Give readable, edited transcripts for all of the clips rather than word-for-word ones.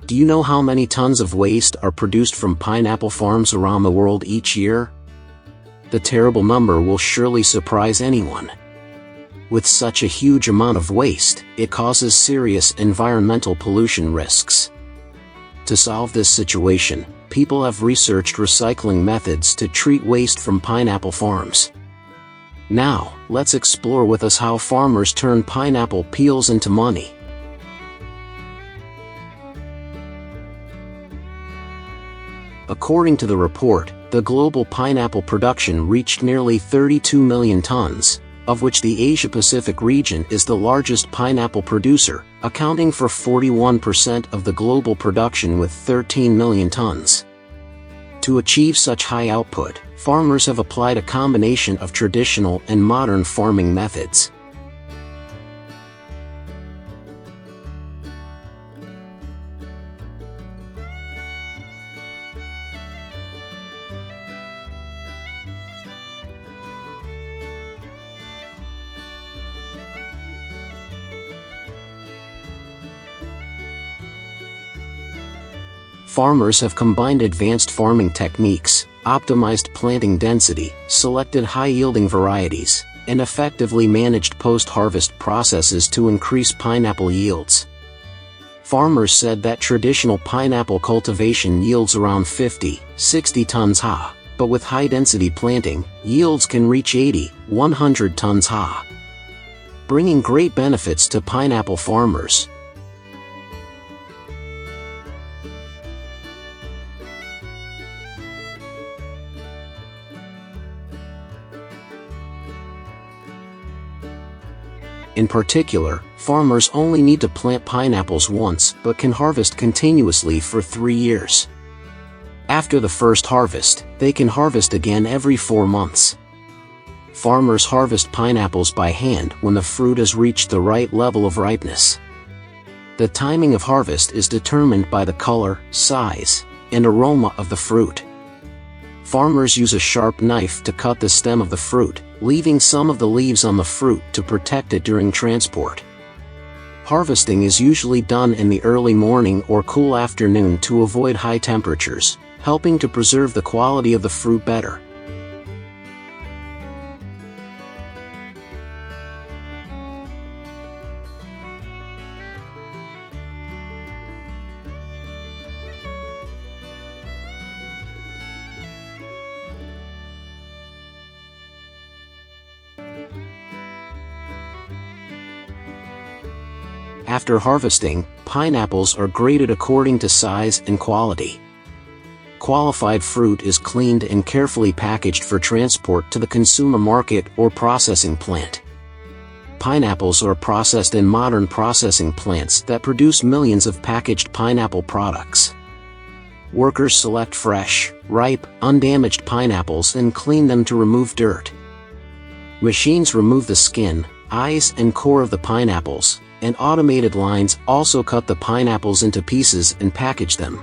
Do you know how many tons of waste are produced from pineapple farms around the world each year? The terrible number will surely surprise anyone. With such a huge amount of waste, it causes serious environmental pollution risks. To solve this situation, people have researched recycling methods to treat waste from pineapple farms. Now, let's explore with us how farmers turn pineapple peels into money. According to the report, the global pineapple production reached nearly 32 million tons, of which the Asia-Pacific region is the largest pineapple producer, accounting for 41% of the global production with 13 million tons. To achieve such high output, farmers have applied a combination of traditional and modern farming methods. Farmers have combined advanced farming techniques, optimized planting density, selected high-yielding varieties, and effectively managed post-harvest processes to increase pineapple yields. Farmers said that traditional pineapple cultivation yields around 50-60 tons ha, but with high-density planting, yields can reach 80-100 tons ha, bringing great benefits to pineapple farmers. In particular, farmers only need to plant pineapples once but can harvest continuously for 3 years. After the first harvest, they can harvest again every 4 months. Farmers harvest pineapples by hand when the fruit has reached the right level of ripeness. The timing of harvest is determined by the color, size, and aroma of the fruit. Farmers use a sharp knife to cut the stem of the fruit, leaving some of the leaves on the fruit to protect it during transport. Harvesting is usually done in the early morning or cool afternoon to avoid high temperatures, helping to preserve the quality of the fruit better. After harvesting, pineapples are graded according to size and quality. Qualified fruit is cleaned and carefully packaged for transport to the consumer market or processing plant. Pineapples are processed in modern processing plants that produce millions of packaged pineapple products. Workers select fresh, ripe, undamaged pineapples and clean them to remove dirt. Machines remove the skin, eyes and core of the pineapples, and automated lines also cut the pineapples into pieces and package them.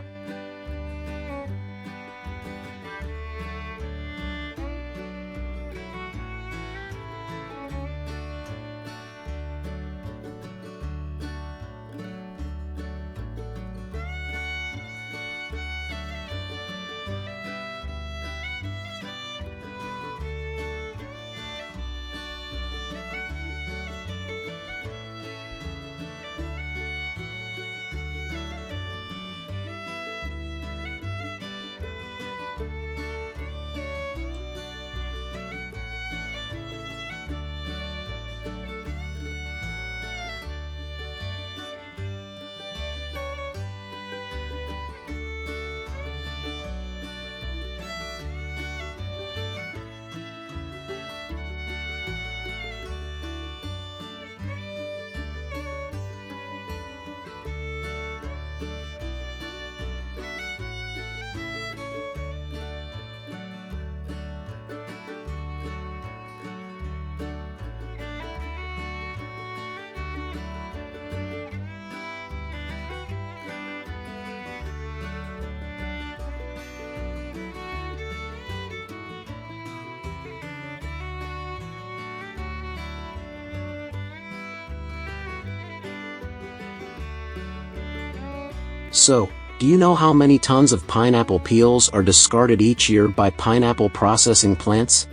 So, do you know how many tons of pineapple peels are discarded each year by pineapple processing plants?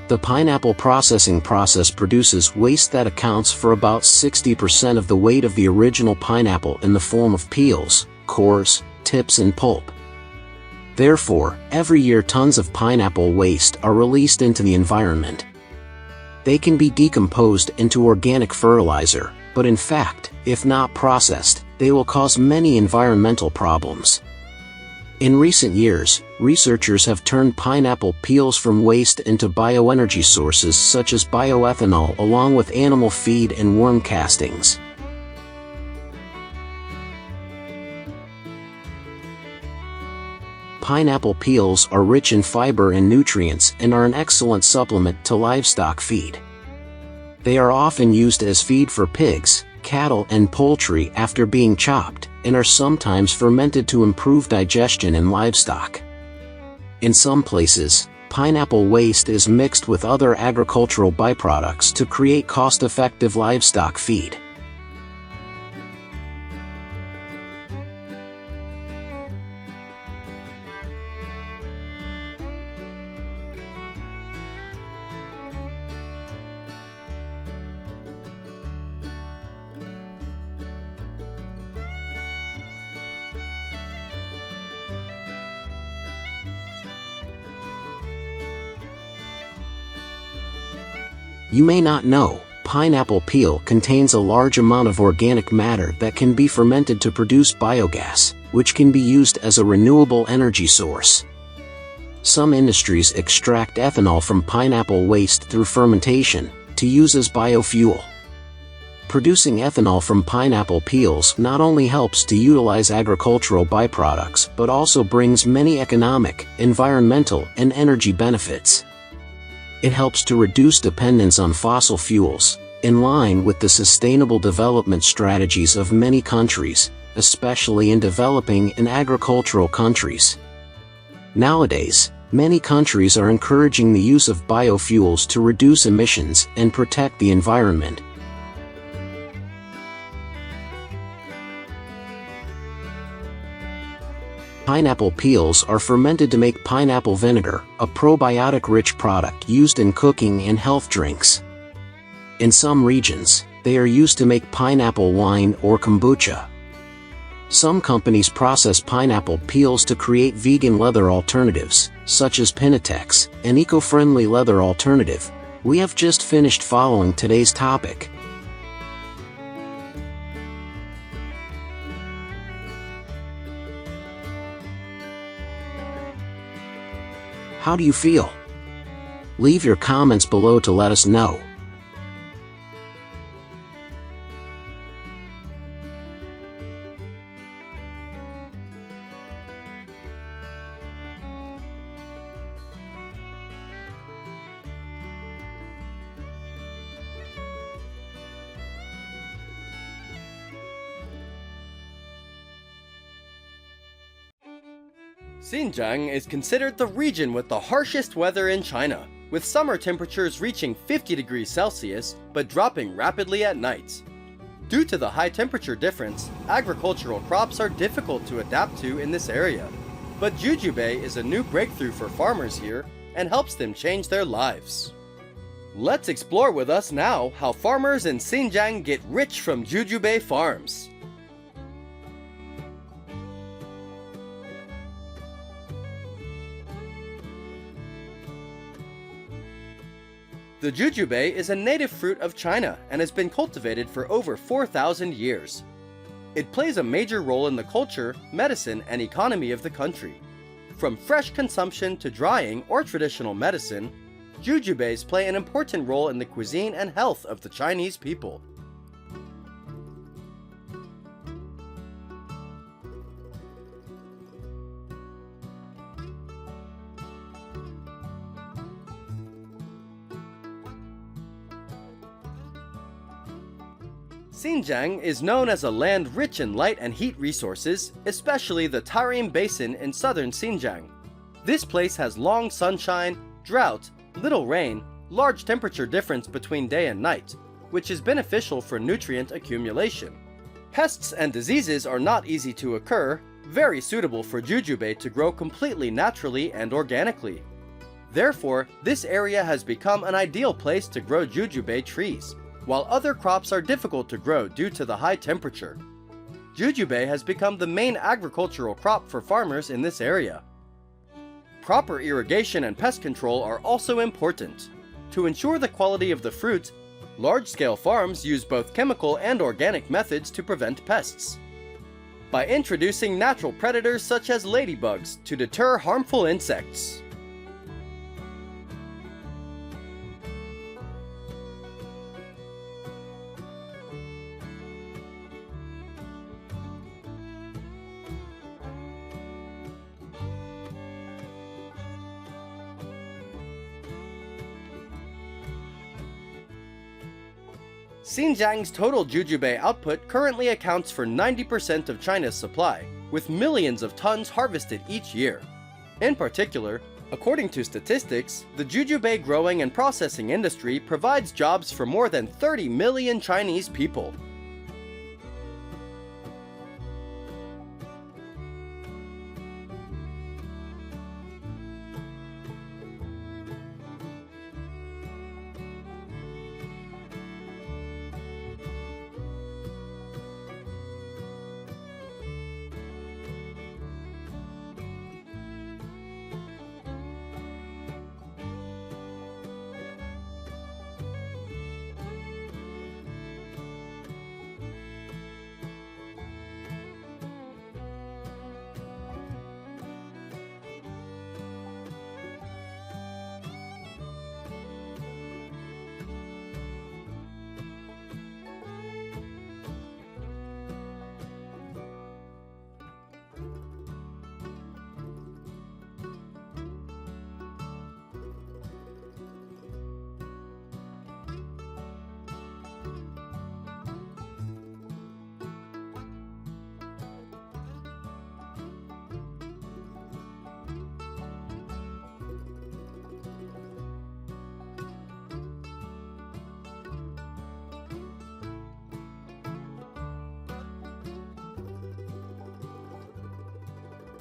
The pineapple processing process produces waste that accounts for about 60% of the weight of the original pineapple in the form of peels, cores, tips and pulp. Therefore, every year tons of pineapple waste are released into the environment. They can be decomposed into organic fertilizer, but in fact, if not processed, they will cause many environmental problems. In recent years, researchers have turned pineapple peels from waste into bioenergy sources such as bioethanol along with animal feed and worm castings. Pineapple peels are rich in fiber and nutrients and are an excellent supplement to livestock feed. They are often used as feed for pigs, cattle and poultry after being chopped, and are sometimes fermented to improve digestion in livestock. In some places, pineapple waste is mixed with other agricultural byproducts to create cost-effective livestock feed. You may not know, pineapple peel contains a large amount of organic matter that can be fermented to produce biogas, which can be used as a renewable energy source. Some industries extract ethanol from pineapple waste through fermentation, to use as biofuel. Producing ethanol from pineapple peels not only helps to utilize agricultural byproducts but also brings many economic, environmental, and energy benefits. It helps to reduce dependence on fossil fuels, in line with the sustainable development strategies of many countries, especially in developing and agricultural countries. Nowadays, many countries are encouraging the use of biofuels to reduce emissions and protect the environment. Pineapple peels are fermented to make pineapple vinegar, a probiotic-rich product used in cooking and health drinks. In some regions, they are used to make pineapple wine or kombucha. Some companies process pineapple peels to create vegan leather alternatives, such as Pinatex, an eco-friendly leather alternative. We have just finished following today's topic. How do you feel? Leave your comments below to let us know. Xinjiang is considered the region with the harshest weather in China, with summer temperatures reaching 50 degrees Celsius but dropping rapidly at night. Due to the high temperature difference, agricultural crops are difficult to adapt to in this area. But Juju Bay is a new breakthrough for farmers here and helps them change their lives. Let's explore with us now how farmers in Xinjiang get rich from Juju Bay farms. The Juju Bay is a native fruit of China and has been cultivated for over 4,000 years. It plays a major role in the culture, medicine, and economy of the country. From fresh consumption to drying or traditional medicine, jujubes play an important role in the cuisine and health of the Chinese people. Xinjiang is known as a land rich in light and heat resources, especially the Tarim Basin in southern Xinjiang. This place has long sunshine, drought, little rain, large temperature difference between day and night, which is beneficial for nutrient accumulation. Pests and diseases are not easy to occur, very suitable for Juju Bay to grow completely naturally and organically. Therefore, this area has become an ideal place to grow Juju Bay trees, while other crops are difficult to grow due to the high temperature. Juju Bay has become the main agricultural crop for farmers in this area. Proper irrigation and pest control are also important. To ensure the quality of the fruit, large-scale farms use both chemical and organic methods to prevent pests. By introducing natural predators such as ladybugs to deter harmful insects. Xinjiang's total Juju Bay output currently accounts for 90% of China's supply, with millions of tons harvested each year. In particular, according to statistics, the Juju Bay growing and processing industry provides jobs for more than 30 million Chinese people.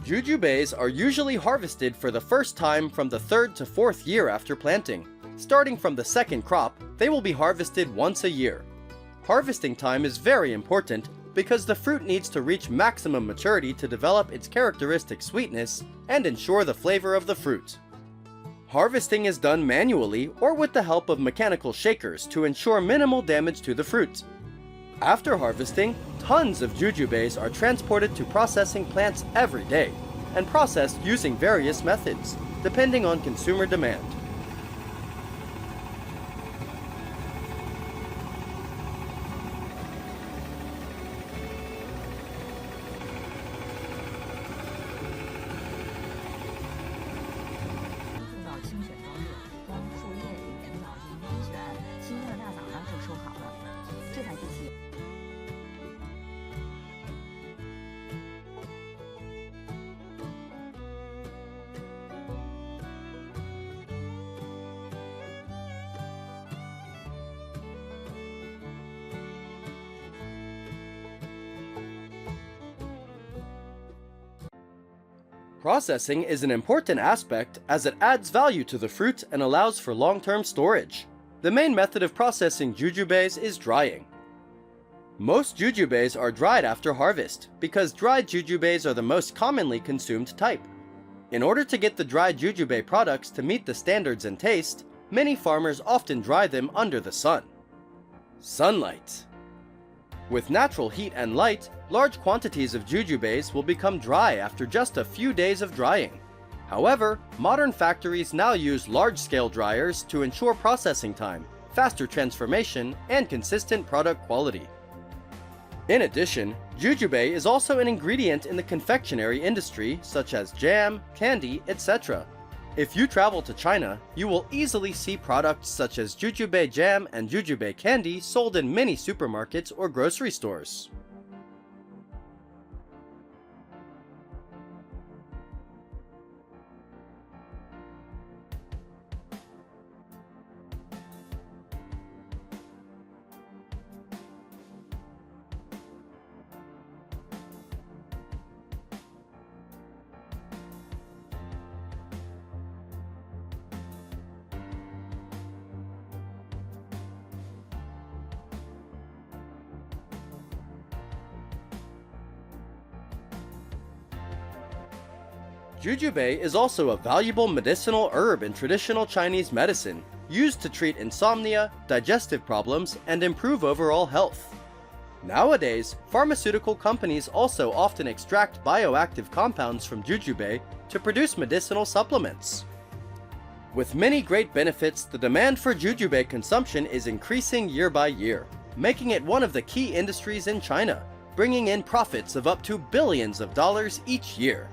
Juju Bays are usually harvested for the first time from the 3rd to 4th year after planting. Starting from the second crop, they will be harvested once a year. Harvesting time is very important because the fruit needs to reach maximum maturity to develop its characteristic sweetness and ensure the flavor of the fruit. Harvesting is done manually or with the help of mechanical shakers to ensure minimal damage to the fruit. After harvesting, tons of Juju Bays are transported to processing plants every day and processed using various methods, depending on consumer demand. Processing is an important aspect as it adds value to the fruit and allows for long-term storage. The main method of processing jujubes is drying. Most jujubes are dried after harvest because dried jujubes are the most commonly consumed type. In order to get the dried jujube products to meet the standards and taste, many farmers often dry them under the sun. Sunlight. With natural heat and light, large quantities of jujubes will become dry after just a few days of drying. However, modern factories now use large-scale dryers to ensure processing time, faster transformation, and consistent product quality. In addition, jujube is also an ingredient in the confectionery industry such as jam, candy, etc. If you travel to China, you will easily see products such as jujube jam and jujube candy sold in many supermarkets or grocery stores. Juju Bay is also a valuable medicinal herb in traditional Chinese medicine, used to treat insomnia, digestive problems, and improve overall health. Nowadays, pharmaceutical companies also often extract bioactive compounds from Juju Bay to produce medicinal supplements. With many great benefits, the demand for Juju Bay consumption is increasing year by year, making it one of the key industries in China, bringing in profits of up to billions of dollars each year.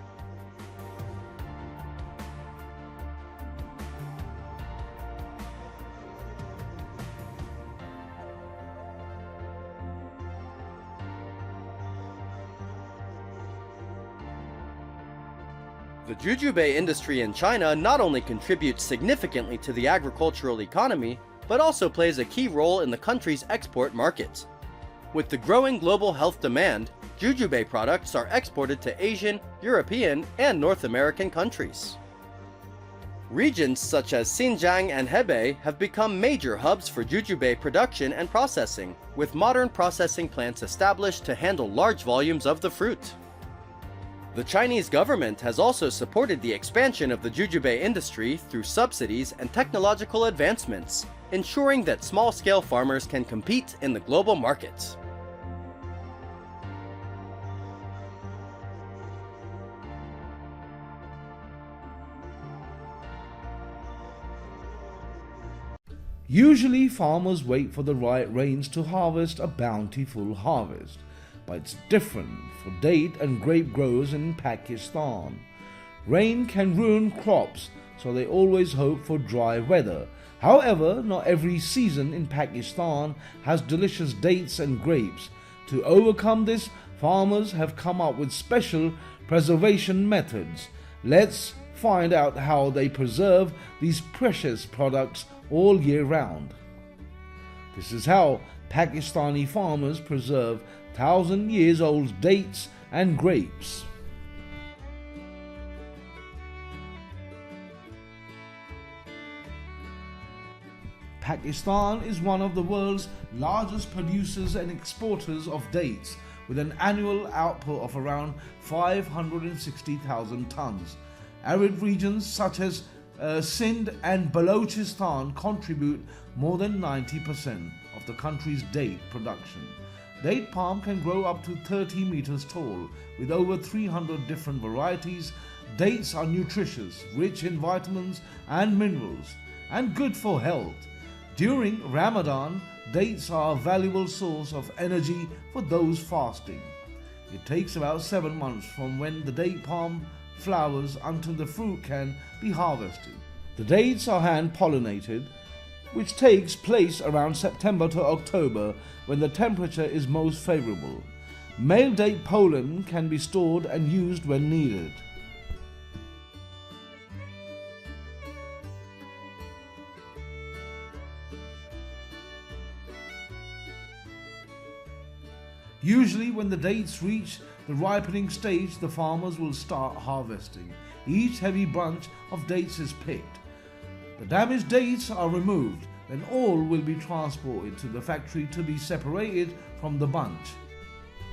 The Juju Bay industry in China not only contributes significantly to the agricultural economy, but also plays a key role in the country's export markets. With the growing global health demand, Juju Bay products are exported to Asian, European, and North American countries. Regions such as Xinjiang and Hebei have become major hubs for Juju Bay production and processing, with modern processing plants established to handle large volumes of the fruit. The Chinese government has also supported the expansion of the Juju Bay industry through subsidies and technological advancements, ensuring that small-scale farmers can compete in the global markets. Usually farmers wait for the right rains to harvest a bountiful harvest. But it's different for date and grape growers in Pakistan. Rain can ruin crops, so they always hope for dry weather. However, not every season in Pakistan has delicious dates and grapes. To overcome this, farmers have come up with special preservation methods. Let's find out how they preserve these precious products all year round. This is how Pakistani farmers preserve 1,000-year-old dates and grapes. Pakistan is one of the world's largest producers and exporters of dates, with an annual output of around 560,000 tons. Arid regions such as Sindh and Balochistan contribute more than 90% of the country's date production. Date palm can grow up to 30 meters tall, with over 300 different varieties. Dates are nutritious, rich in vitamins and minerals, and good for health. During Ramadan, dates are a valuable source of energy for those fasting. It takes about 7 months from when the date palm flowers until the fruit can be harvested. The dates are hand-pollinated, which takes place around September to October, when the temperature is most favorable. Male date pollen can be stored and used when needed. Usually when the dates reach the ripening stage, the farmers will start harvesting. Each heavy bunch of dates is picked. The damaged dates are removed, then all will be transported to the factory to be separated from the bunch.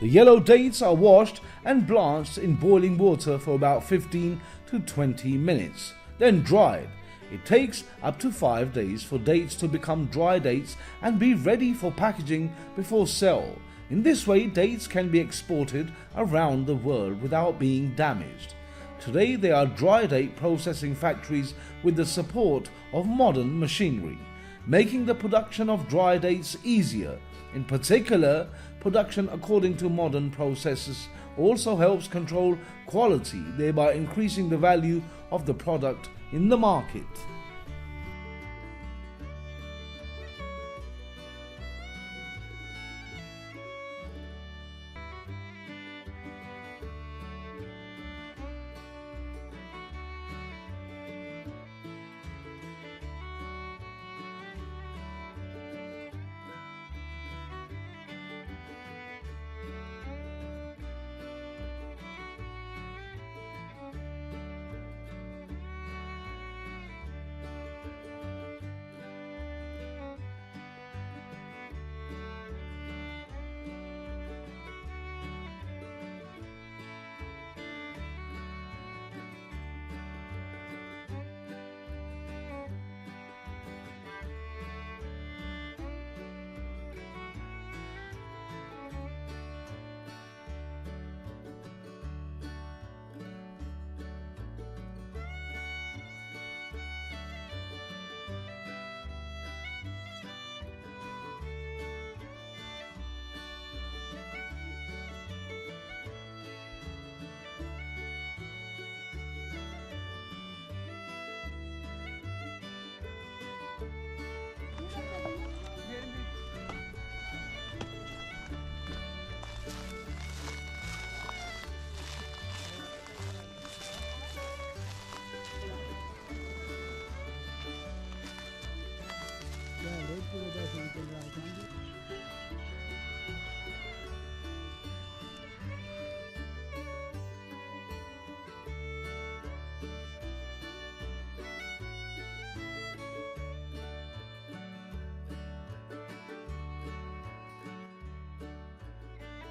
The yellow dates are washed and blanched in boiling water for about 15 to 20 minutes, then dried. It takes up to 5 days for dates to become dry dates and be ready for packaging before sale. In this way, dates can be exported around the world without being damaged. Today, there are dry date processing factories with the support of modern machinery, making the production of dry dates easier. In particular, production according to modern processes also helps control quality, thereby increasing the value of the product in the market.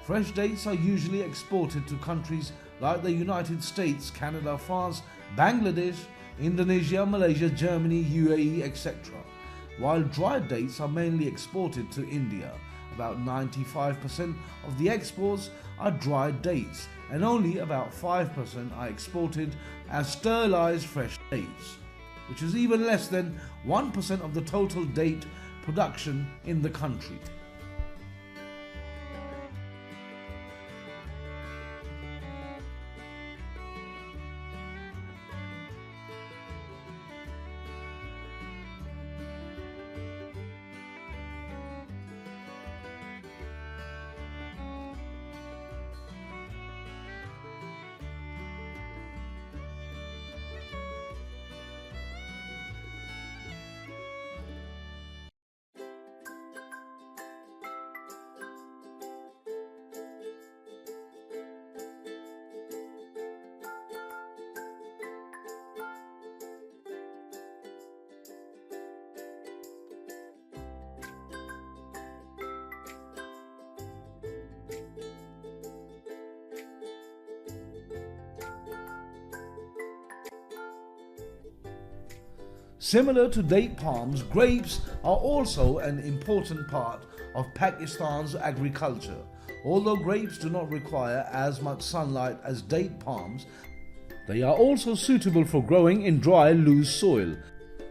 Fresh dates are usually exported to countries like the United States, Canada, France, Bangladesh, Indonesia, Malaysia, Germany, UAE, etc. While dried dates are mainly exported to India. About 95% of the exports are dried dates and only about 5% are exported as sterilized fresh dates, which is even less than 1% of the total date production in the country. Similar to date palms, grapes are also an important part of Pakistan's agriculture. Although grapes do not require as much sunlight as date palms, they are also suitable for growing in dry, loose soil.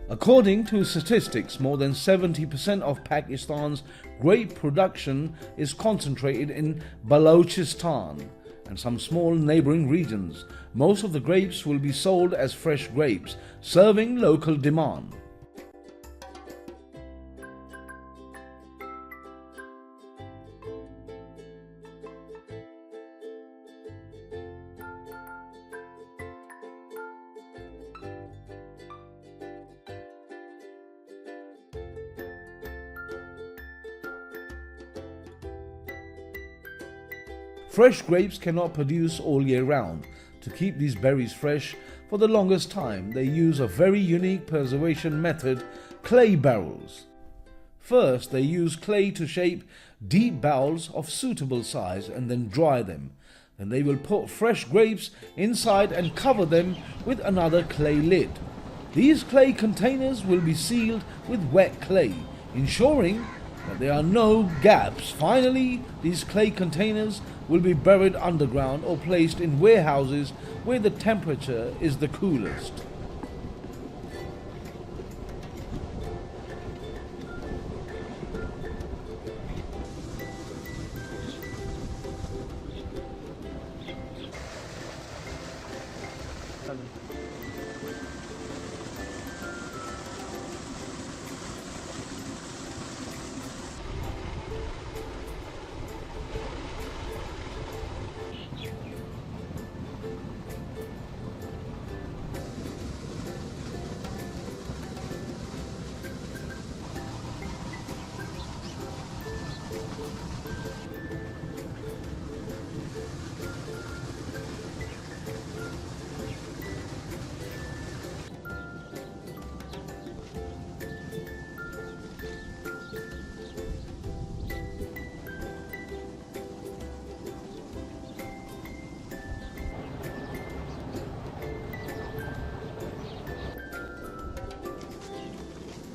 According to statistics, more than 70% of Pakistan's grape production is concentrated in Balochistan and some small neighboring regions. Most of the grapes will be sold as fresh grapes, serving local demand. Fresh grapes cannot produce all year round. To keep these berries fresh for the longest time, they use a very unique preservation method, clay barrels. First, they use clay to shape deep barrels of suitable size and then dry them. Then they will put fresh grapes inside and cover them with another clay lid. These clay containers will be sealed with wet clay, ensuring that there are no gaps. Finally, these clay containers will be buried underground or placed in warehouses where the temperature is the coolest.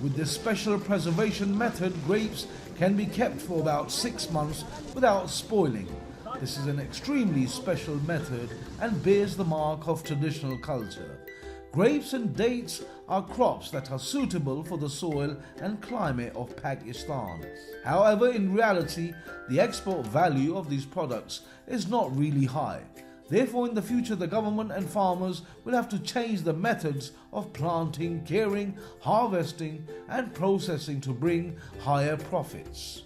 With this special preservation method, grapes can be kept for about 6 months without spoiling. This is an extremely special method and bears the mark of traditional culture. Grapes and dates are crops that are suitable for the soil and climate of Pakistan. However, in reality, the export value of these products is not really high. Therefore, in the future, the government and farmers will have to change the methods of planting, caring, harvesting and processing to bring higher profits.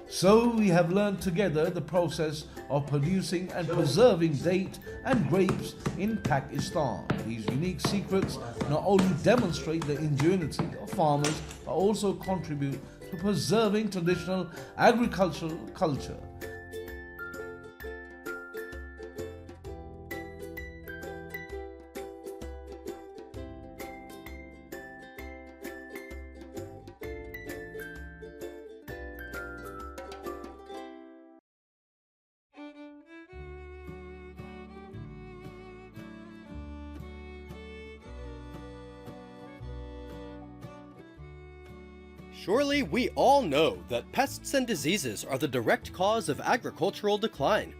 So we have learned together the process of producing and preserving date and grapes in Pakistan. These unique secrets not only demonstrate the ingenuity of farmers but also contribute to preserving traditional agricultural culture. Surely we all know that pests and diseases are the direct cause of agricultural decline.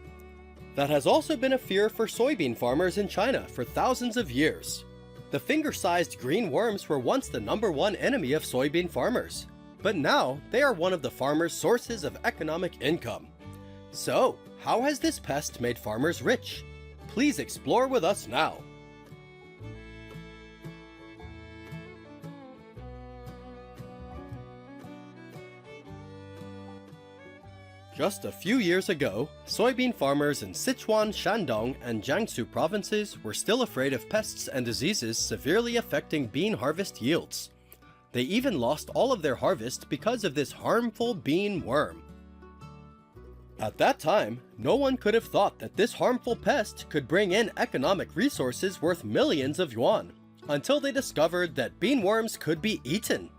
That has also been a fear for soybean farmers in China for thousands of years. The finger-sized green worms were once the #1 enemy of soybean farmers, but now they are one of the farmers' sources of economic income. So, how has this pest made farmers rich? Please explore with us now. Just a few years ago, soybean farmers in Sichuan, Shandong, and Jiangsu provinces were still afraid of pests and diseases severely affecting bean harvest yields. They even lost all of their harvest because of this harmful bean worm. At that time, no one could have thought that this harmful pest could bring in economic resources worth millions of yuan, until they discovered that bean worms could be eaten.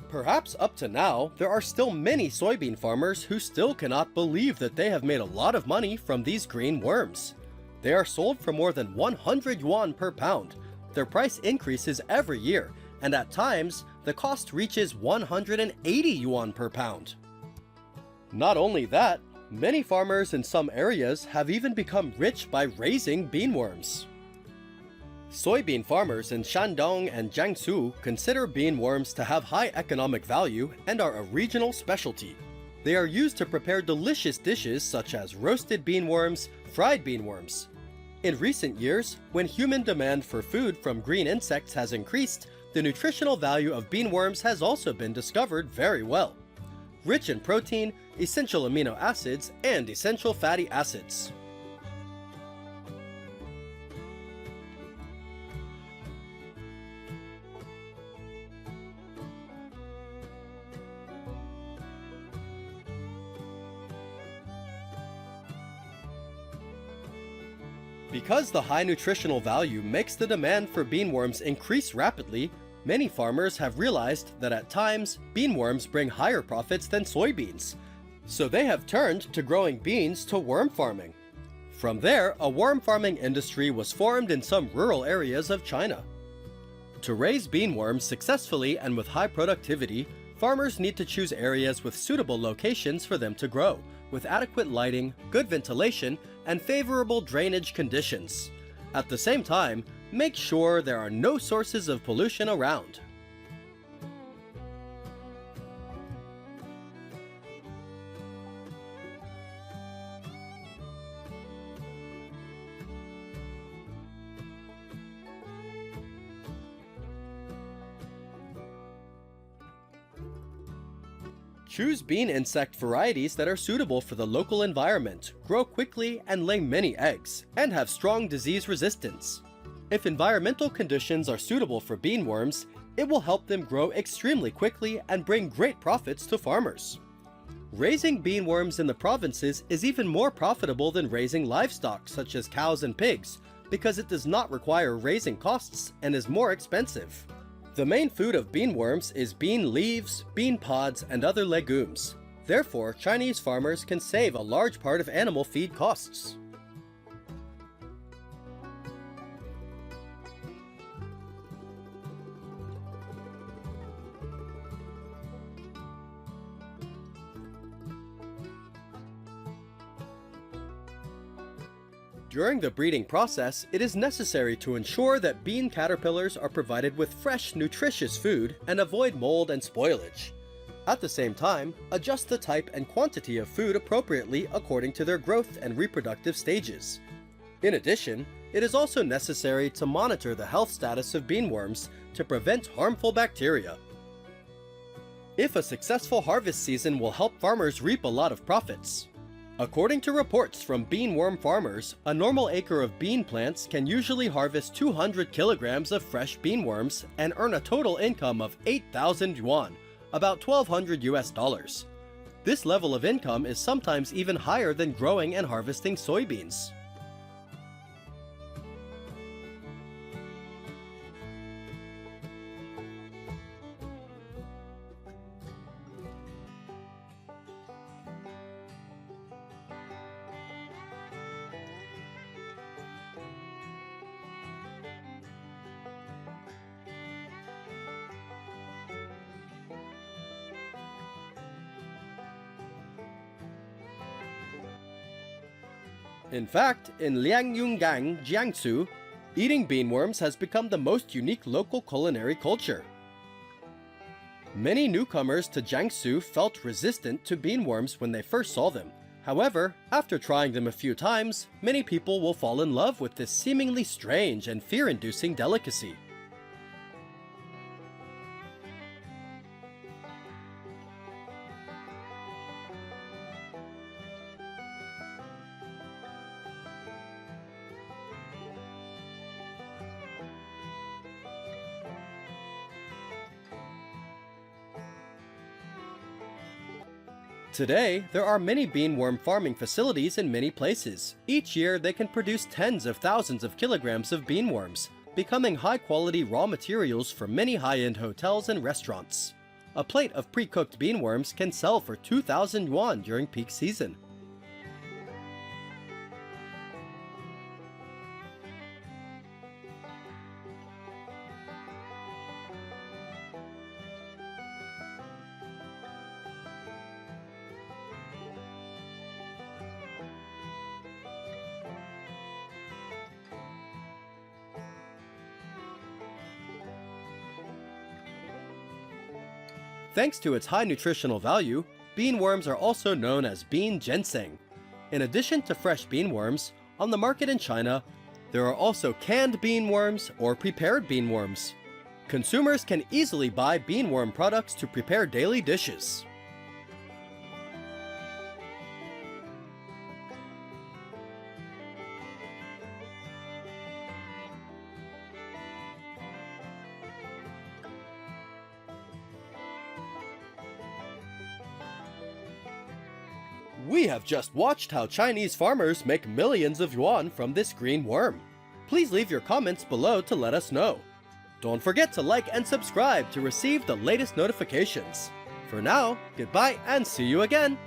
Perhaps up to now, there are still many soybean farmers who still cannot believe that they have made a lot of money from these green worms. They are sold for more than 100 yuan per pound. Their price increases every year, and at times, the cost reaches 180 yuan per pound. Not only that, many farmers in some areas have even become rich by raising bean worms. Soybean farmers in Shandong and Jiangsu consider bean worms to have high economic value and are a regional specialty. They are used to prepare delicious dishes such as roasted bean worms, fried bean worms. In recent years, when human demand for food from green insects has increased, the nutritional value of bean worms has also been discovered very well. Rich in protein, essential amino acids, and essential fatty acids. Because the high nutritional value makes the demand for bean worms increase rapidly, many farmers have realized that at times, bean worms bring higher profits than soybeans. So they have turned to growing beans to worm farming. From there, a worm farming industry was formed in some rural areas of China. To raise bean worms successfully and with high productivity, farmers need to choose areas with suitable locations for them to grow, with adequate lighting, good ventilation, and favorable drainage conditions. At the same time, make sure there are no sources of pollution around. Choose bean insect varieties that are suitable for the local environment, grow quickly and lay many eggs, and have strong disease resistance. If environmental conditions are suitable for bean worms, it will help them grow extremely quickly and bring great profits to farmers. Raising bean worms in the provinces is even more profitable than raising livestock such as cows and pigs, because it does not require raising costs and is more expensive. The main food of bean worms is bean leaves, bean pods, and other legumes. Therefore, Chinese farmers can save a large part of animal feed costs. During the breeding process, it is necessary to ensure that bean caterpillars are provided with fresh, nutritious food and avoid mold and spoilage. At the same time, adjust the type and quantity of food appropriately according to their growth and reproductive stages. In addition, it is also necessary to monitor the health status of bean worms to prevent harmful bacteria. If a successful harvest season will help farmers reap a lot of profits. According to reports from bean worm farmers, a normal acre of bean plants can usually harvest 200 kilograms of fresh bean worms and earn a total income of 8,000 yuan, about $1,200. This level of income is sometimes even higher than growing and harvesting soybeans. In fact, in Liangyungang, Jiangsu, eating beanworms has become the most unique local culinary culture. Many newcomers to Jiangsu felt resistant to beanworms when they first saw them. However, after trying them a few times, many people will fall in love with this seemingly strange and fear-inducing delicacy. Today, there are many beanworm farming facilities in many places. Each year, they can produce tens of thousands of kilograms of beanworms, becoming high-quality raw materials for many high-end hotels and restaurants. A plate of pre-cooked beanworms can sell for 2,000 yuan during peak season. Thanks to its high nutritional value, beanworms are also known as bean ginseng. In addition to fresh beanworms, on the market in China, there are also canned beanworms or prepared beanworms. Consumers can easily buy beanworm products to prepare daily dishes. We have just watched how Chinese farmers make millions of yuan from this green worm. Please leave your comments below to let us know. Don't forget to like and subscribe to receive the latest notifications. For now, goodbye and see you again!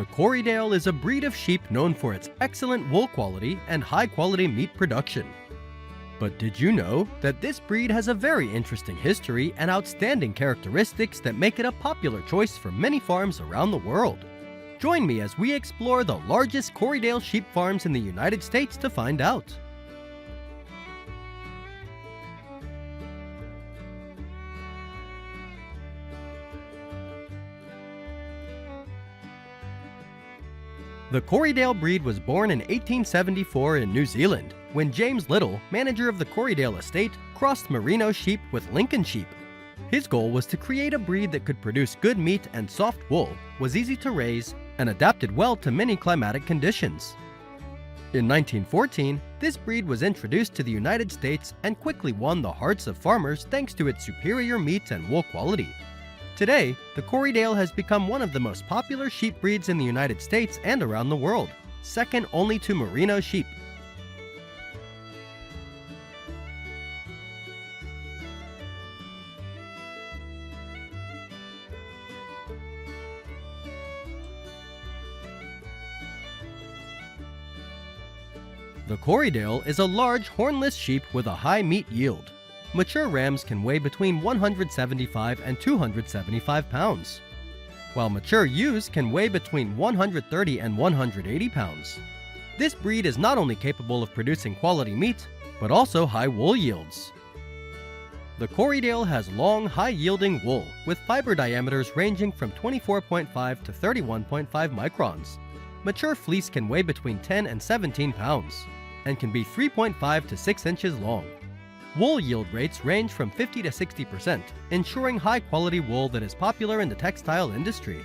The Corydale is a breed of sheep known for its excellent wool quality and high-quality meat production. But did you know that this breed has a very interesting history and outstanding characteristics that make it a popular choice for many farms around the world? Join me as we explore the largest Corydale sheep farms in the United States to find out. The Corydale breed was born in 1874 in New Zealand, when James Little, manager of the Corydale estate, crossed merino sheep with Lincoln sheep. His goal was to create a breed that could produce good meat and soft wool, was easy to raise, and adapted well to many climatic conditions. In 1914, this breed was introduced to the United States and quickly won the hearts of farmers thanks to its superior meat and wool quality. Today, the Corydale has become one of the most popular sheep breeds in the United States and around the world, second only to merino sheep. The Corydale is a large hornless sheep with a high meat yield. Mature rams can weigh between 175 and 275 pounds, while mature ewes can weigh between 130 and 180 pounds. This breed is not only capable of producing quality meat, but also high wool yields. The Corydale has long, high-yielding wool, with fiber diameters ranging from 24.5 to 31.5 microns. Mature fleece can weigh between 10 and 17 pounds. and can be 3.5 to 6 inches long. Wool yield rates range from 50 to 60%, ensuring high-quality wool that is popular in the textile industry.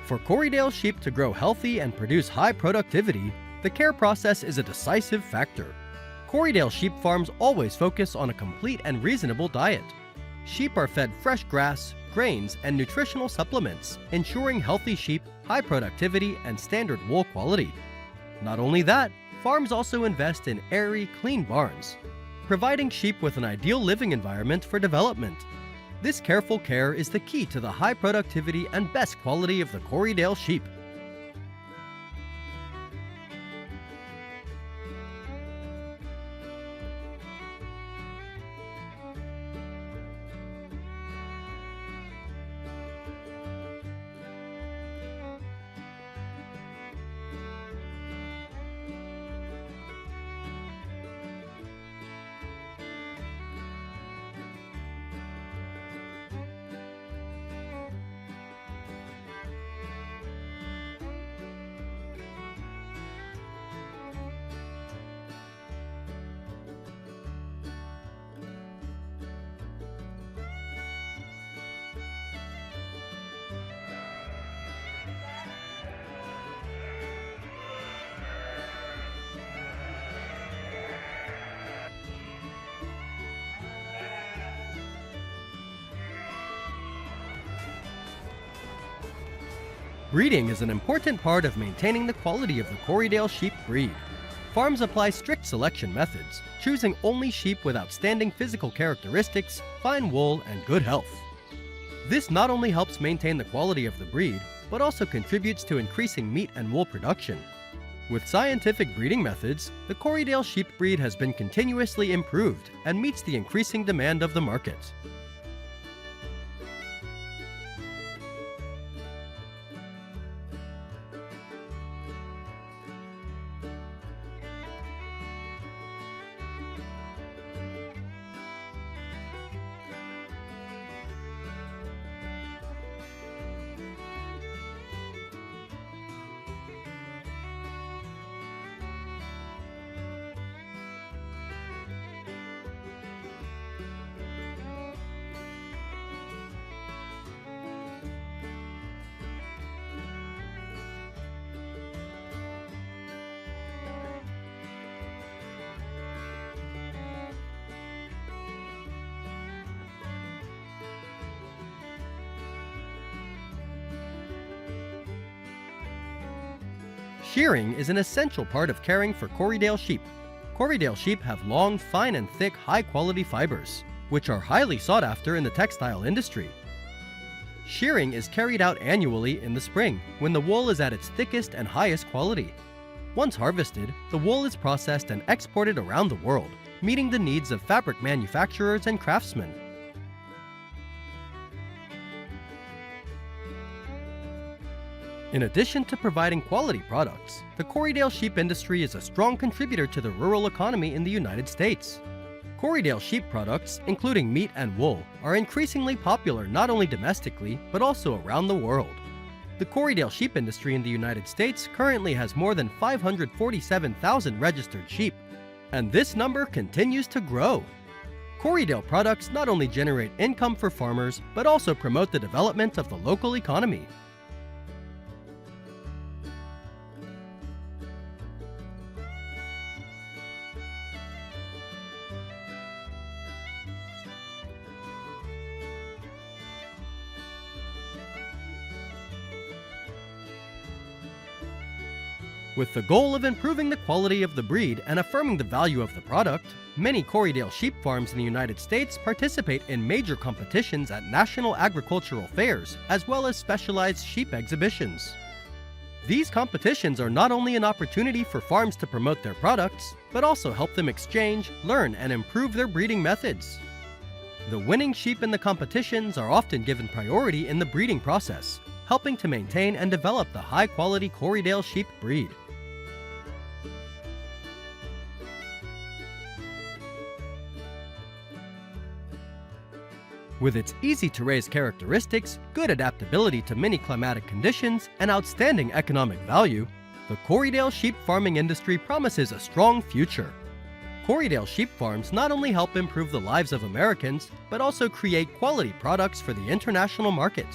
For Corydale sheep to grow healthy and produce high productivity, the care process is a decisive factor. Corydale sheep farms always focus on a complete and reasonable diet. Sheep are fed fresh grass, grains, and nutritional supplements, ensuring healthy sheep, high productivity, and standard wool quality. Not only that, farms also invest in airy, clean barns, providing sheep with an ideal living environment for development. This careful care is the key to the high productivity and best quality of the Corydale sheep. Breeding is an important part of maintaining the quality of the Corydale sheep breed. Farms apply strict selection methods, choosing only sheep with outstanding physical characteristics, fine wool, and good health. This not only helps maintain the quality of the breed, but also contributes to increasing meat and wool production. With scientific breeding methods, the Corydale sheep breed has been continuously improved and meets the increasing demand of the market. Shearing is an essential part of caring for Corydale sheep. Corydale sheep have long, fine and thick, high-quality fibers, which are highly sought after in the textile industry. Shearing is carried out annually in the spring, when the wool is at its thickest and highest quality. Once harvested, the wool is processed and exported around the world, meeting the needs of fabric manufacturers and craftsmen. In addition to providing quality products, the Corydale sheep industry is a strong contributor to the rural economy in the United States. Corydale sheep products, including meat and wool, are increasingly popular not only domestically, but also around the world. The Corydale sheep industry in the United States currently has more than 547,000 registered sheep, and this number continues to grow. Corydale products not only generate income for farmers, but also promote the development of the local economy. With the goal of improving the quality of the breed and affirming the value of the product, many Corydale sheep farms in the United States participate in major competitions at national agricultural fairs, as well as specialized sheep exhibitions. These competitions are not only an opportunity for farms to promote their products, but also help them exchange, learn, and improve their breeding methods. The winning sheep in the competitions are often given priority in the breeding process, helping to maintain and develop the high-quality Corydale sheep breed. With its easy-to-raise characteristics, good adaptability to many climatic conditions, and outstanding economic value, the Corydale sheep farming industry promises a strong future. Corydale sheep farms not only help improve the lives of Americans, but also create quality products for the international market.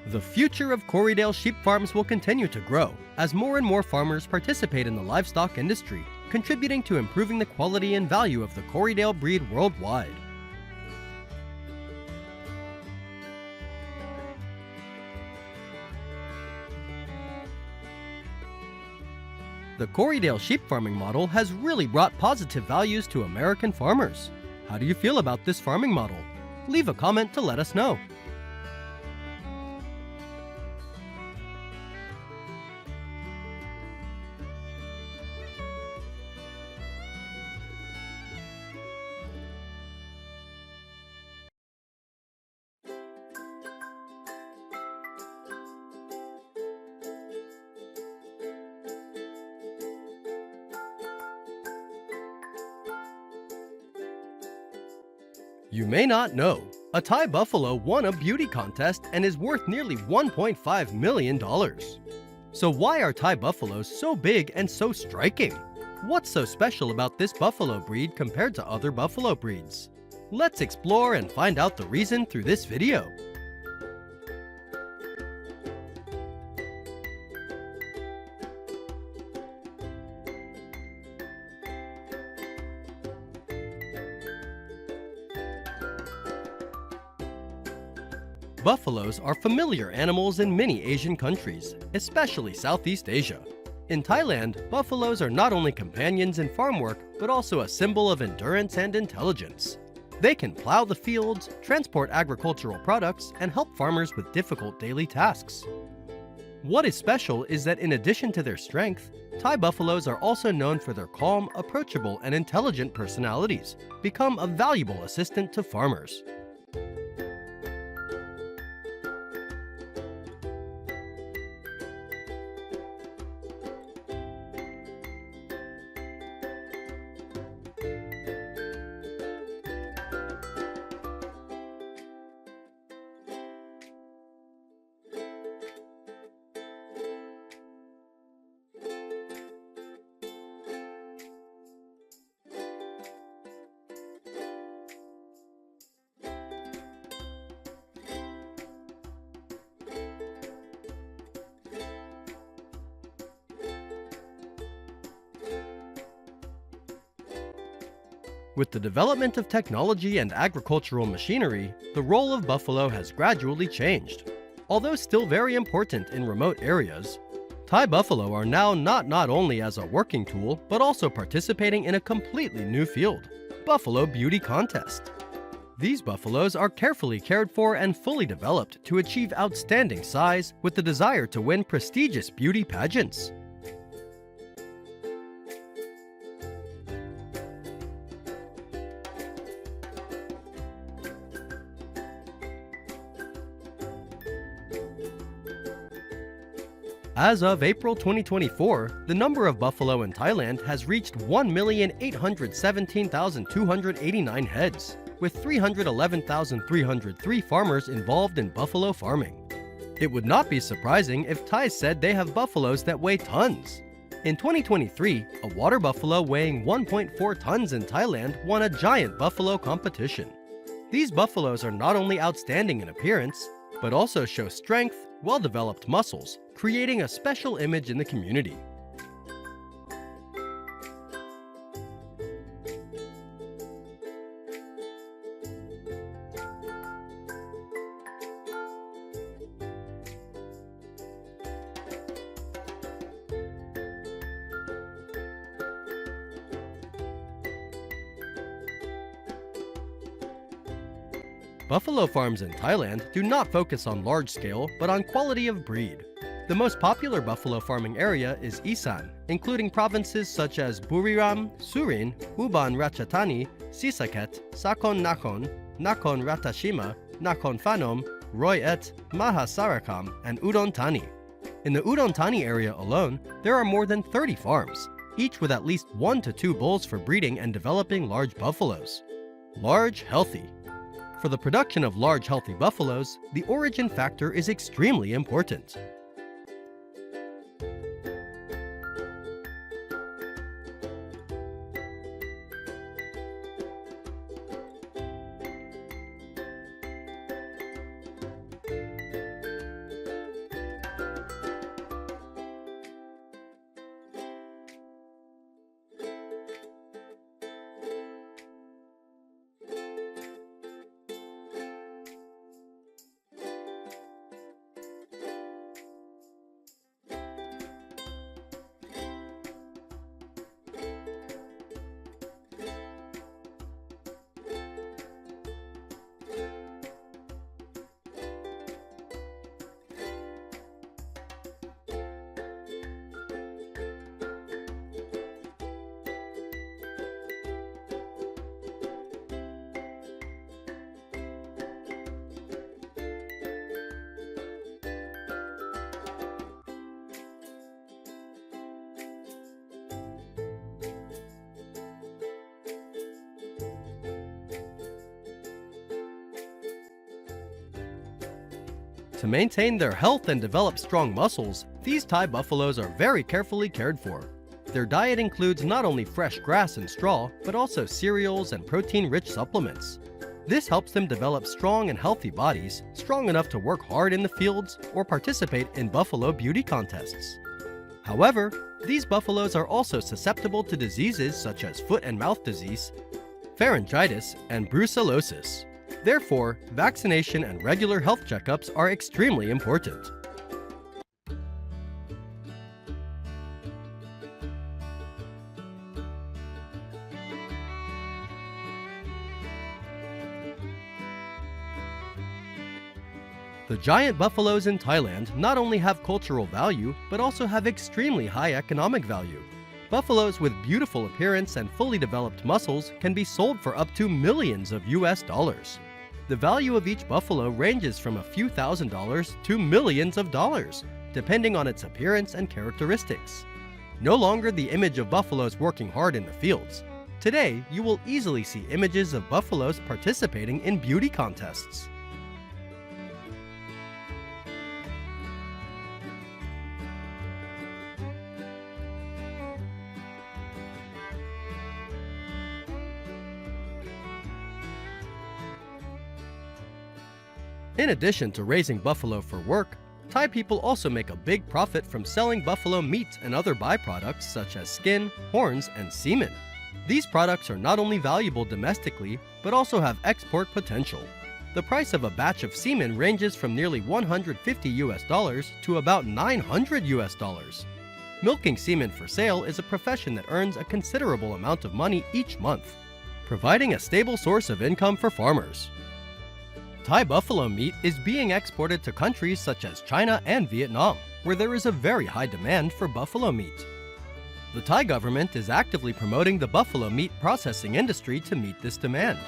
The future of Corydale sheep farms will continue to grow as more and more farmers participate in the livestock industry, contributing to improving the quality and value of the Corydale breed worldwide. The Corydale sheep farming model has really brought positive values to American farmers. How do you feel about this farming model? Leave a comment to let us know. You may not know, a Thai buffalo won a beauty contest and is worth nearly $1.5 million. So why are Thai buffaloes so big and so striking? What's so special about this buffalo breed compared to other buffalo breeds? Let's explore and find out the reason through this video. Buffaloes are familiar animals in many Asian countries, especially Southeast Asia. In Thailand, buffaloes are not only companions in farm work, but also a symbol of endurance and intelligence. They can plow the fields, transport agricultural products, and help farmers with difficult daily tasks. What is special is that in addition to their strength, Thai buffaloes are also known for their calm, approachable, and intelligent personalities, become a valuable assistant to farmers. With the development of technology and agricultural machinery, the role of buffalo has gradually changed. Although still very important in remote areas, Thai buffalo are now not only as a working tool, but also participating in a completely new field, buffalo beauty contest. These buffaloes are carefully cared for and fully developed to achieve outstanding size with the desire to win prestigious beauty pageants. As of April 2024, the number of buffalo in Thailand has reached 1,817,289 heads, with 311,303 farmers involved in buffalo farming. It would not be surprising if Thais said they have buffaloes that weigh tons. In 2023, a water buffalo weighing 1.4 tons in Thailand won a giant buffalo competition. These buffaloes are not only outstanding in appearance, but also show strength, well-developed muscles, creating a special image in the community. Buffalo farms in Thailand do not focus on large scale, but on quality of breed. The most popular buffalo farming area is Isan, including provinces such as Buriram, Surin, Uban Ratchathani, Sisaket, Sakon Nakhon, Nakhon Ratchasima, Nakhon Phanom, Roy-et, Mahasarakam, and Udon Thani. In the Udon Thani area alone, there are more than 30 farms, each with at least 1 to 2 bulls for breeding and developing large buffaloes. Large, healthy. For the production of large, healthy buffaloes, the origin factor is extremely important. To maintain their health and develop strong muscles, these Thai buffaloes are very carefully cared for. Their diet includes not only fresh grass and straw, but also cereals and protein-rich supplements. This helps them develop strong and healthy bodies, strong enough to work hard in the fields or participate in buffalo beauty contests. However, these buffaloes are also susceptible to diseases such as foot and mouth disease, pharyngitis, and brucellosis. Therefore, vaccination and regular health checkups are extremely important. The giant buffaloes in Thailand not only have cultural value, but also have extremely high economic value. Buffaloes with beautiful appearance and fully developed muscles can be sold for up to millions of US dollars. The value of each buffalo ranges from a few $1,000s to millions of dollars, depending on its appearance and characteristics. No longer the image of buffaloes working hard in the fields. Today, you will easily see images of buffaloes participating in beauty contests. In addition to raising buffalo for work, Thai people also make a big profit from selling buffalo meat and other byproducts such as skin, horns, and semen. These products are not only valuable domestically, but also have export potential. The price of a batch of semen ranges from nearly $150 US to about $900 US. Milking semen for sale is a profession that earns a considerable amount of money each month, providing a stable source of income for farmers. Thai buffalo meat is being exported to countries such as China and Vietnam, where there is a very high demand for buffalo meat. The Thai government is actively promoting the buffalo meat processing industry to meet this demand.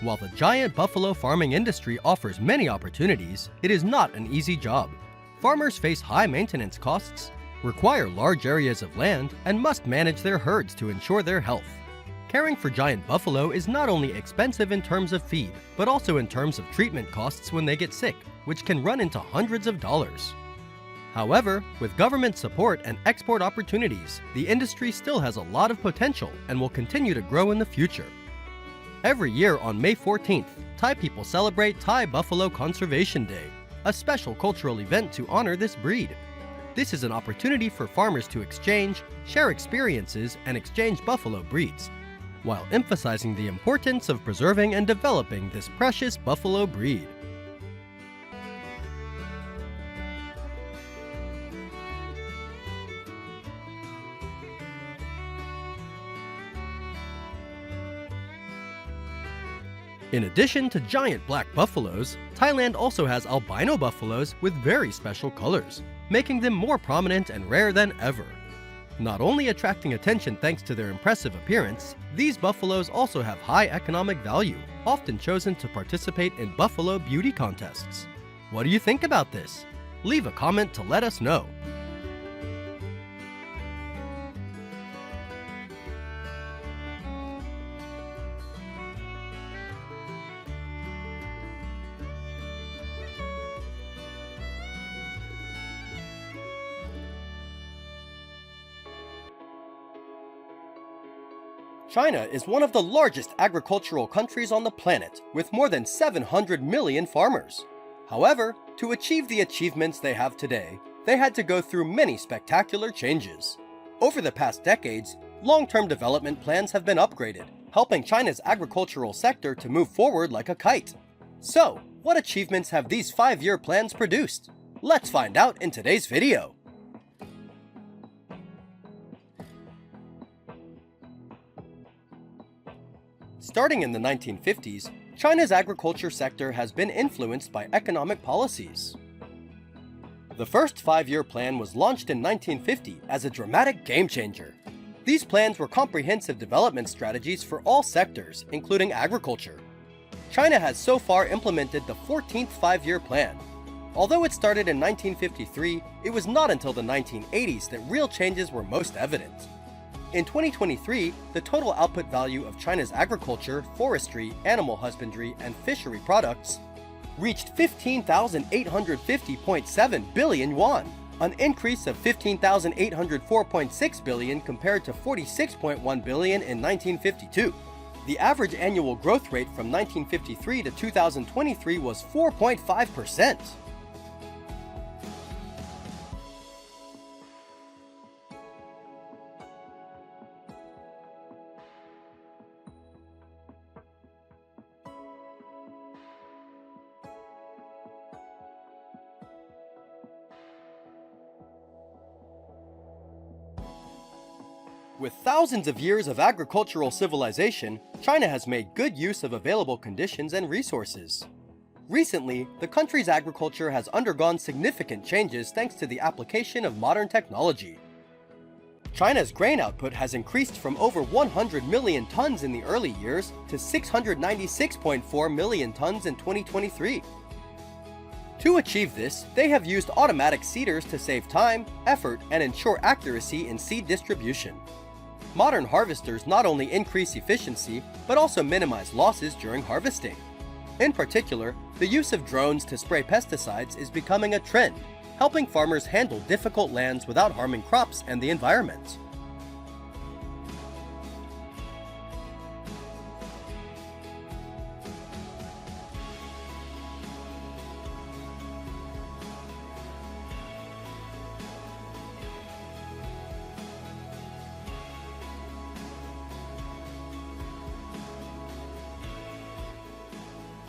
While the giant buffalo farming industry offers many opportunities, it is not an easy job. Farmers face high maintenance costs, require large areas of land, and must manage their herds to ensure their health. Caring for giant buffalo is not only expensive in terms of feed, but also in terms of treatment costs when they get sick, which can run into hundreds of dollars. However, with government support and export opportunities, the industry still has a lot of potential and will continue to grow in the future. Every year on May 14th, Thai people celebrate Thai Buffalo Conservation Day, a special cultural event to honor this breed. This is an opportunity for farmers to exchange, share experiences, and exchange buffalo breeds, while emphasizing the importance of preserving and developing this precious buffalo breed. In addition to giant black buffaloes, Thailand also has albino buffaloes with very special colors, making them more prominent and rare than ever. Not only attracting attention thanks to their impressive appearance, these buffaloes also have high economic value, often chosen to participate in buffalo beauty contests. What do you think about this? Leave a comment to let us know. China is one of the largest agricultural countries on the planet, with more than 700 million farmers. However, to achieve the achievements they have today, they had to go through many spectacular changes. Over the past decades, long-term development plans have been upgraded, helping China's agricultural sector to move forward like a kite. So, what achievements have these 5-year plans produced? Let's find out in today's video. Starting in the 1950s, China's agriculture sector has been influenced by economic policies. The first 5-year plan was launched in 1950 as a dramatic game-changer. These plans were comprehensive development strategies for all sectors, including agriculture. China has so far implemented the 14th 5-year plan. Although it started in 1953, it was not until the 1980s that real changes were most evident. In 2023, the total output value of China's agriculture, forestry, animal husbandry, and fishery products reached 15,850.7 billion yuan, an increase of 15,804.6 billion compared to 46.1 billion in 1952. The average annual growth rate from 1953 to 2023 was 4.5%. With thousands of years of agricultural civilization, China has made good use of available conditions and resources. Recently, the country's agriculture has undergone significant changes thanks to the application of modern technology. China's grain output has increased from over 100 million tons in the early years to 696.4 million tons in 2023. To achieve this, they have used automatic seeders to save time, effort, and ensure accuracy in seed distribution. Modern harvesters not only increase efficiency, but also minimize losses during harvesting. In particular, the use of drones to spray pesticides is becoming a trend, helping farmers handle difficult lands without harming crops and the environment.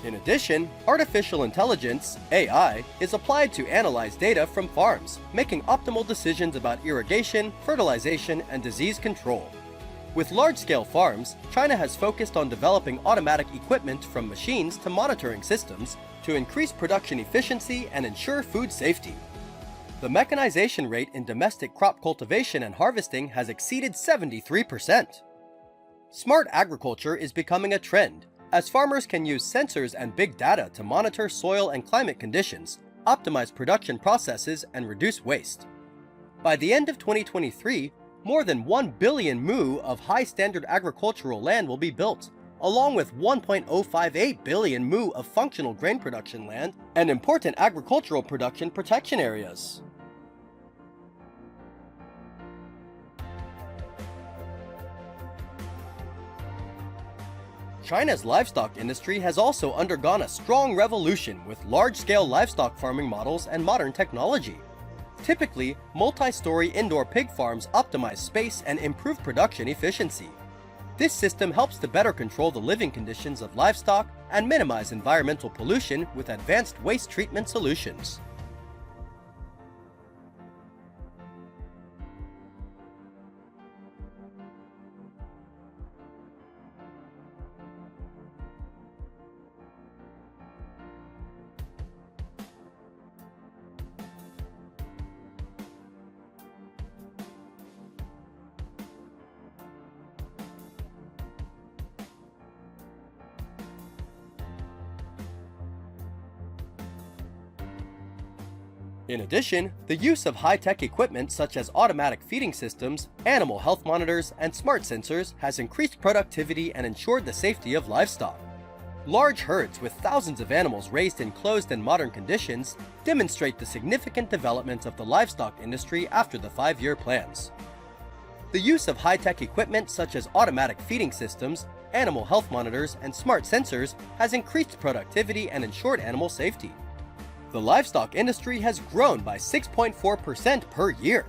In addition, artificial intelligence, AI, is applied to analyze data from farms, making optimal decisions about irrigation, fertilization, and disease control. With large-scale farms, China has focused on developing automatic equipment from machines to monitoring systems to increase production efficiency and ensure food safety. The mechanization rate in domestic crop cultivation and harvesting has exceeded 73%. Smart agriculture is becoming a trend, as farmers can use sensors and big data to monitor soil and climate conditions, optimize production processes, and reduce waste. By the end of 2023, more than 1 billion mu of high-standard agricultural land will be built, along with 1.058 billion mu of functional grain production land and important agricultural production protection areas. China's livestock industry has also undergone a strong revolution with large-scale livestock farming models and modern technology. Typically, multi-story indoor pig farms optimize space and improve production efficiency. This system helps to better control the living conditions of livestock and minimize environmental pollution with advanced waste treatment solutions. In addition, the use of high-tech equipment such as automatic feeding systems, animal health monitors, and smart sensors has increased productivity and ensured the safety of livestock. Large herds with thousands of animals raised in closed and modern conditions demonstrate the significant development of the livestock industry after the 5-year plans. The use of high-tech equipment such as automatic feeding systems, animal health monitors, and smart sensors has increased productivity and ensured animal safety. The livestock industry has grown by 6.4% per year.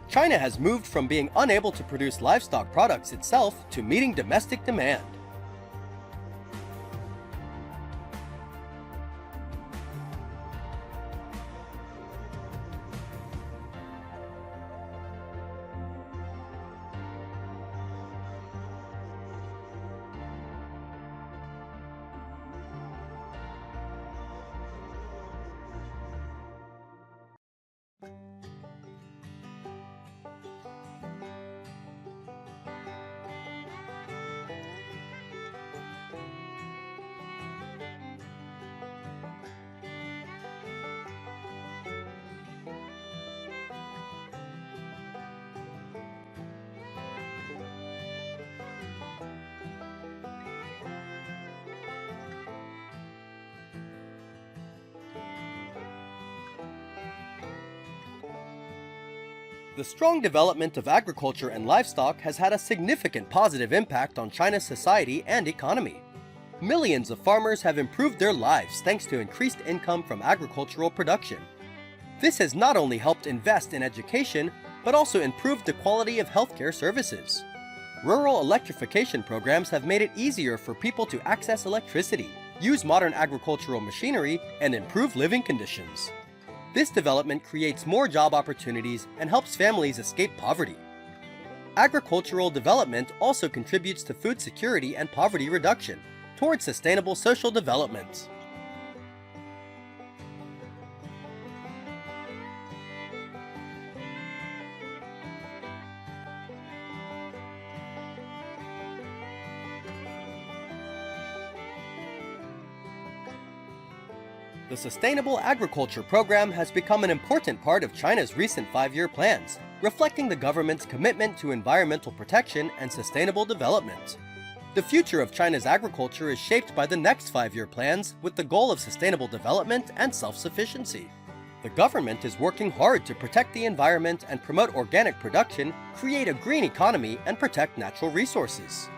China has moved from being unable to produce livestock products itself to meeting domestic demand. The strong development of agriculture and livestock has had a significant positive impact on China's society and economy. Millions of farmers have improved their lives thanks to increased income from agricultural production. This has not only helped invest in education, but also improved the quality of healthcare services. Rural electrification programs have made it easier for people to access electricity, use modern agricultural machinery, and improve living conditions. This development creates more job opportunities and helps families escape poverty. Agricultural development also contributes to food security and poverty reduction, towards sustainable social development. The Sustainable Agriculture Program has become an important part of China's recent 5-year plans, reflecting the government's commitment to environmental protection and sustainable development. The future of China's agriculture is shaped by the next 5-year plans with the goal of sustainable development and self-sufficiency. The government is working hard to protect the environment and promote organic production, create a green economy, and protect natural resources.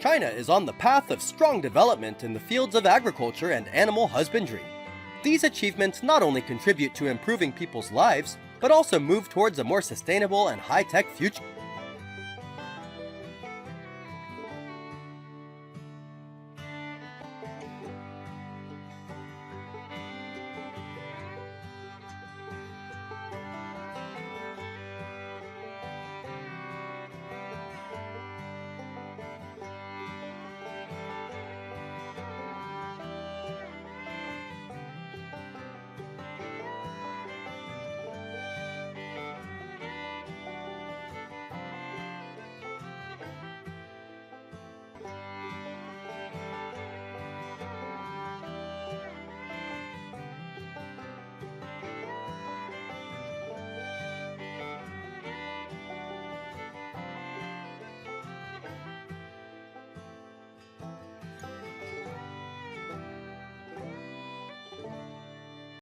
China is on the path of strong development in the fields of agriculture and animal husbandry. These achievements not only contribute to improving people's lives, but also move towards a more sustainable and high-tech future.